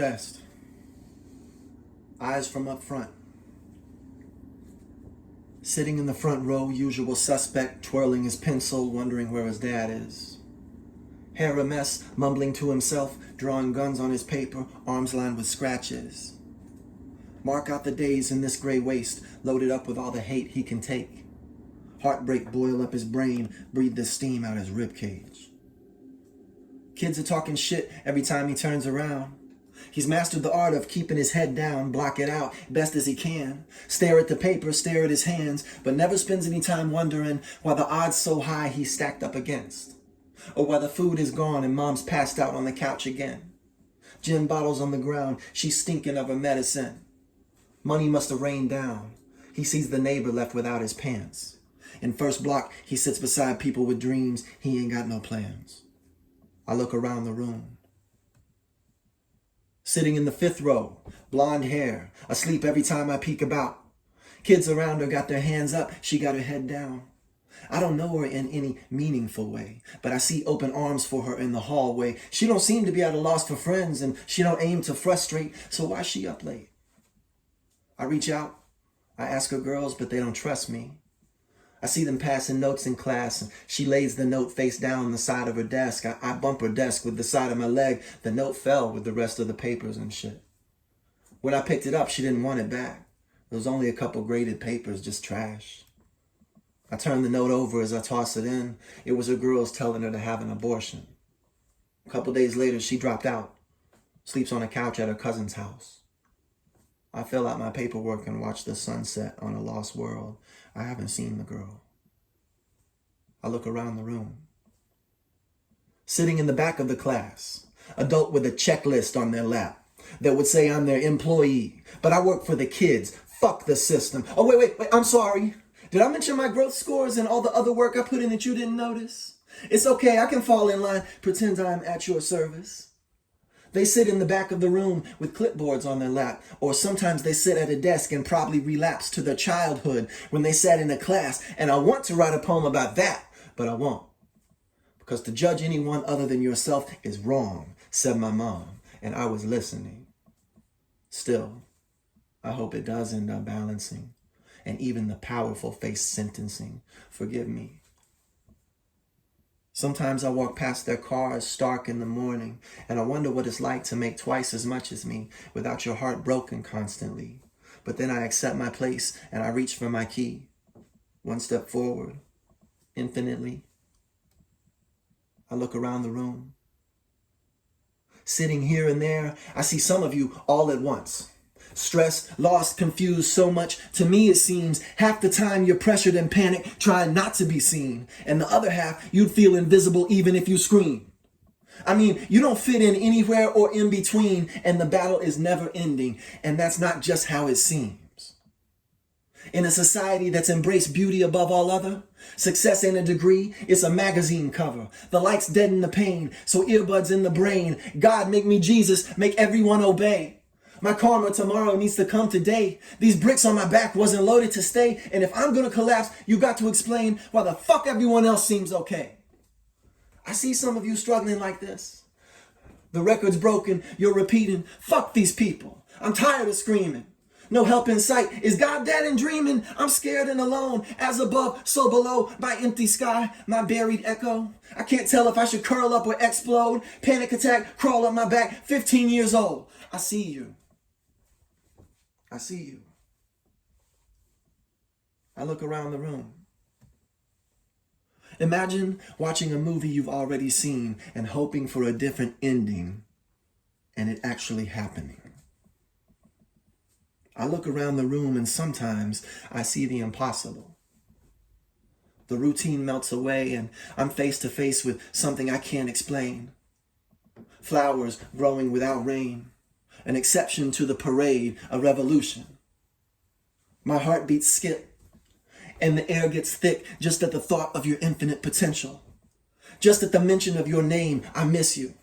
Test. Eyes from up front. Sitting in the front row, usual suspect, twirling his pencil, wondering where his dad is. Hair a mess, mumbling to himself, drawing guns on his paper, arms lined with scratches. Mark out the days in this gray waste, loaded up with all the hate he can take. Heartbreak boil up his brain, breathe the steam out his ribcage. Kids are talking shit every time he turns around. He's mastered the art of keeping his head down, block it out best as he can. Stare at the paper, stare at his hands, but never spends any time wondering why the odds so high he's stacked up against. Or why the food is gone and mom's passed out on the couch again. Gin bottles on the ground, she's stinking of her medicine. Money must have rained down. He sees the neighbor left without his pants. In first block, he sits beside people with dreams, he ain't got no plans. I look around the room. Sitting in the fifth row, blonde hair, asleep every time I peek about. Kids around her got their hands up, she got her head down. I don't know her in any meaningful way, but I see open arms for her in the hallway. She don't seem to be at a loss for friends, and she don't aim to frustrate, so why's she up late? I reach out, I ask her girls, but they don't trust me. I see them passing notes in class, and she lays the note face down on the side of her desk. I bump her desk with the side of my leg. The note fell with the rest of the papers and shit. When I picked it up, she didn't want it back. There was only a couple graded papers, just trash. I turned the note over as I tossed it in. It was her girls telling her to have an abortion. A couple days later, she dropped out, sleeps on a couch at her cousin's house. I fill out my paperwork and watch the sunset on a lost world. I haven't seen the girl. I look around the room. Sitting in the back of the class, adult with a checklist on their lap that would say I'm their employee, but I work for the kids. Fuck the system. Oh, wait, I'm sorry. Did I mention my growth scores and all the other work I put in that you didn't notice? It's okay, I can fall in line, pretend I'm at your service. They sit in the back of the room with clipboards on their lap, or sometimes they sit at a desk and probably relapse to their childhood when they sat in a class, and I want to write a poem about that, but I won't. Because to judge anyone other than yourself is wrong, said my mom, and I was listening. Still, I hope it does end up balancing, and even the powerful face sentencing. Forgive me. Sometimes I walk past their cars stark in the morning, and I wonder what it's like to make twice as much as me without your heart broken constantly. But then I accept my place and I reach for my key. One step forward, infinitely. I look around the room. Sitting here and there, I see some of you all at once. Stressed, lost, confused so much, to me it seems half the time you're pressured and panicked, trying not to be seen. And the other half, you'd feel invisible even if you scream. I mean, you don't fit in anywhere or in between, and the battle is never ending. And that's not just how it seems. In a society that's embraced beauty above all other, success ain't a degree, it's a magazine cover. The lights deaden the pain, so earbuds in the brain. God, make me Jesus, make everyone obey. My karma tomorrow needs to come today. These bricks on my back wasn't loaded to stay. And if I'm gonna collapse, you got to explain why the fuck everyone else seems okay. I see some of you struggling like this. The record's broken, you're repeating, fuck these people. I'm tired of screaming. No help in sight. Is God dead and dreaming? I'm scared and alone. As above, so below, by empty sky, my buried echo. I can't tell if I should curl up or explode. Panic attack, crawl up my back, 15 years old. I see you. I see you. I look around the room. Imagine watching a movie you've already seen and hoping for a different ending, and it actually happening. I look around the room and sometimes I see the impossible. The routine melts away and I'm face to face with something I can't explain. Flowers growing without rain. An exception to the parade, a revolution. My heartbeats skip, and the air gets thick just at the thought of your infinite potential. Just at the mention of your name, I miss you.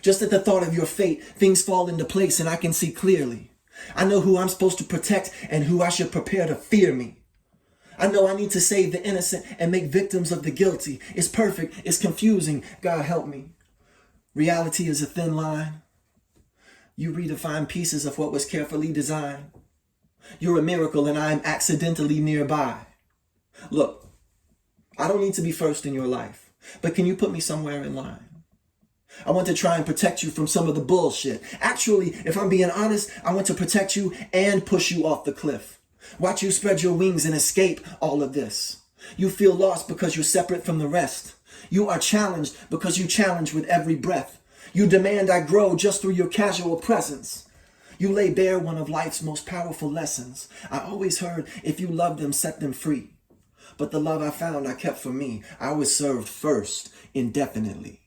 Just at the thought of your fate, things fall into place and I can see clearly. I know who I'm supposed to protect and who I should prepare to fear me. I know I need to save the innocent and make victims of the guilty. It's perfect, it's confusing, God help me. Reality is a thin line. You redefine pieces of what was carefully designed. You're a miracle and I'm accidentally nearby. Look, I don't need to be first in your life, but can you put me somewhere in line? I want to try and protect you from some of the bullshit. Actually, if I'm being honest, I want to protect you and push you off the cliff. Watch you spread your wings and escape all of this. You feel lost because you're separate from the rest. You are challenged because you challenge with every breath. You demand I grow just through your casual presence. You lay bare one of life's most powerful lessons. I always heard, if you love them, set them free. But the love I found I kept for me. I was served first, indefinitely.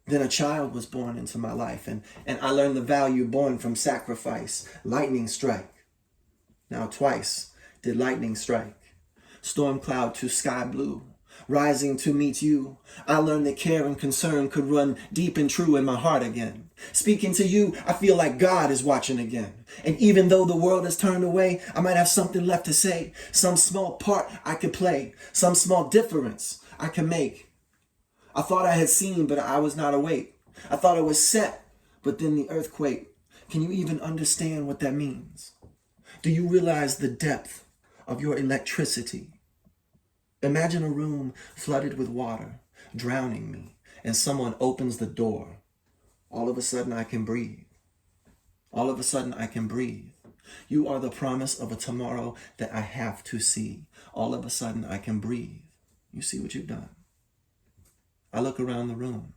Then a child was born into my life, and I learned the value born from sacrifice. Lightning strike. Now twice did lightning strike. Storm cloud to sky blue. Rising to meet you, I learned that care and concern could run deep and true in my heart again. Speaking to you, I feel like God is watching again. And even though the world has turned away, I might have something left to say. Some small part I could play. Some small difference I can make. I thought I had seen, but I was not awake. I thought I was set, but then the earthquake. Can you even understand what that means? Do you realize the depth of your electricity? Imagine a room flooded with water, drowning me, and someone opens the door. All of a sudden I can breathe. All of a sudden I can breathe. You are the promise of a tomorrow that I have to see. All of a sudden I can breathe. You see what you've done? I look around the room.